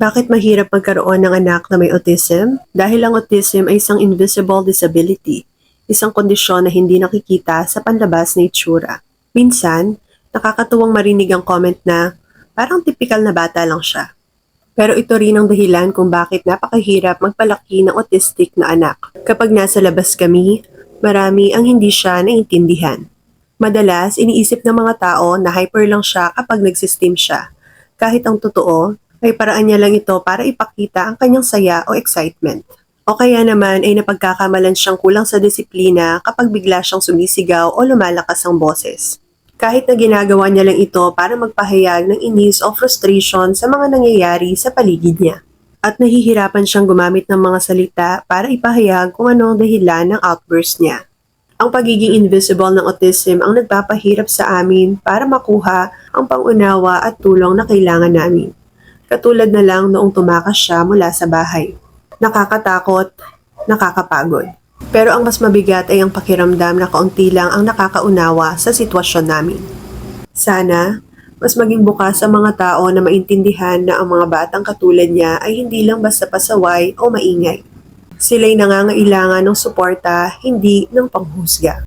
Bakit mahirap magkaroon ng anak na may autism? Dahil ang autism ay isang invisible disability, isang kondisyon na hindi nakikita sa panlabas na itsura. Minsan, nakakatuwang marinig ang comment na parang tipikal na bata lang siya. Pero ito rin ang dahilan kung bakit napakahirap magpalaki ng autistic na anak. Kapag nasa labas kami, marami ang hindi siya naiintindihan. Madalas, iniisip ng mga tao na hyper lang siya kapag nagsisteam siya. Kahit ang totoo, ay paraan niya lang ito para ipakita ang kanyang saya o excitement. O kaya naman ay napagkakamalan siyang kulang sa disiplina kapag bigla siyang sumisigaw o lumalakas ang boses. Kahit na ginagawa niya lang ito para magpahayag ng inis o frustration sa mga nangyayari sa paligid niya. At nahihirapan siyang gumamit ng mga salita para ipahayag kung ano ang dahilan ng outburst niya. Ang pagiging invisible ng autism ang nagpapahirap sa amin para makuha ang pangunawa at tulong na kailangan namin. Katulad na lang noong tumakas siya mula sa bahay. Nakakatakot, nakakapagod. Pero ang mas mabigat ay ang pakiramdam na kaunti lang ang nakakaunawa sa sitwasyon namin. Sana, mas maging bukas ang mga tao na maintindihan na ang mga batang katulad niya ay hindi lang basta pasaway o maingay. Sila'y nangangailangan ng suporta, hindi ng panghusga.